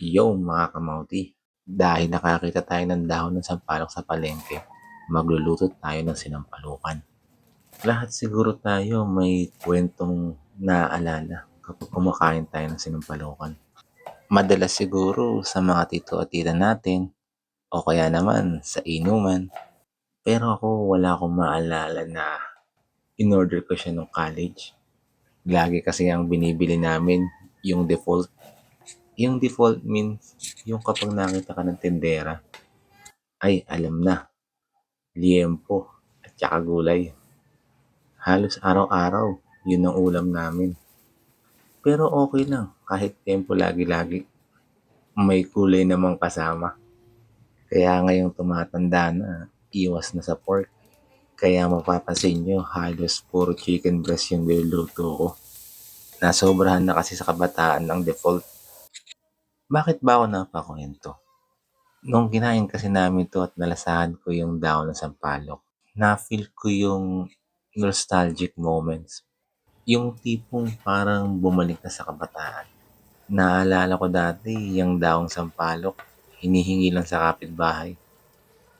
Yo mga kamauti, dahil nakakita tayo ng dahon ng sampalok sa palengke, magluluto tayo ng sinampalukan. Lahat siguro tayo may kwentong naaalala kapag kumakain tayo ng sinampalukan. Madalas siguro sa mga tito at tita natin o kaya naman sa inuman. Pero ako wala akong maalala na in-order ko siya nung college. Lagi kasi ang binibili namin yung default. Yung default means yung kapag nakita ka ng tindera, ay alam na, liempo at saka gulay. Halos araw-araw, yun ang ulam namin. Pero okay lang, kahit tempo lagi-lagi, may kulay namang kasama. Kaya ngayong tumatanda na, iwas na sa pork. Kaya mapapansin nyo, halos puro chicken breast yung niluluto ko. Nasobrahan na kasi sa kabataan ang default. Bakit ba ako napakwento? Nung kinain kasi namin 'to at nalasahan ko yung dahon ng sampalok, na-feel ko yung nostalgic moments. Yung tipong parang bumalik ka sa kabataan. Naalala ko dati yung dahong sampalok, hinihingi lang sa kapitbahay.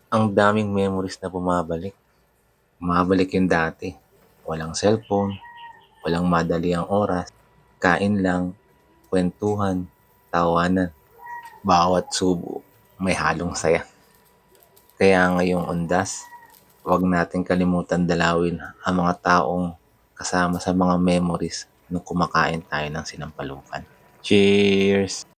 Ang daming memories na bumabalik. Bumabalik yung dati. Walang cellphone, walang madali ang oras, kain lang, kwentuhan, tawanan. Bawat subo may halong saya. Kaya ngayong undas, huwag natin kalimutan dalawin ang mga taong kasama sa mga memories nung kumakain tayo ng sinampalukan. Cheers!